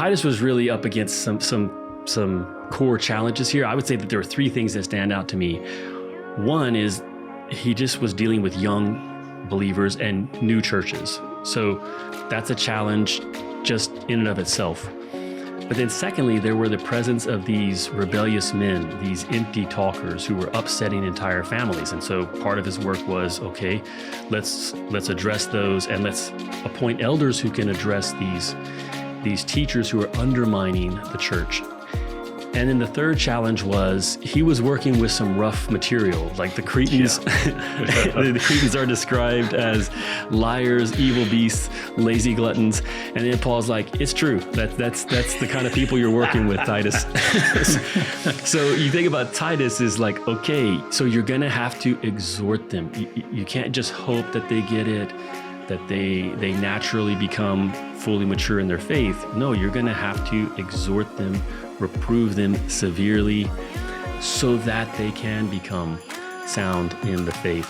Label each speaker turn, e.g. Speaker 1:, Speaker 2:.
Speaker 1: Titus was really up against some core challenges here. I would say that there are three things that stand out to me. One is he just was dealing with young believers and new churches. So that's a challenge just in and of itself. But then secondly, there were the presence of these rebellious men, these empty talkers who were upsetting entire families. And so part of his work was, okay, let's address those, and let's appoint elders who can address these teachers who are undermining the church. And then the third challenge was he was working with some rough material, like the Cretans. The Cretans are described as liars, evil beasts, lazy gluttons. And then Paul's like, it's true. That's the kind of people you're working with, Titus. So you think about Titus is like, okay, so you're going to have to exhort them. You can't just hope that they get it, that they naturally become fully mature in their faith. No, you're going to have to exhort them, reprove them severely so that they can become sound in the faith.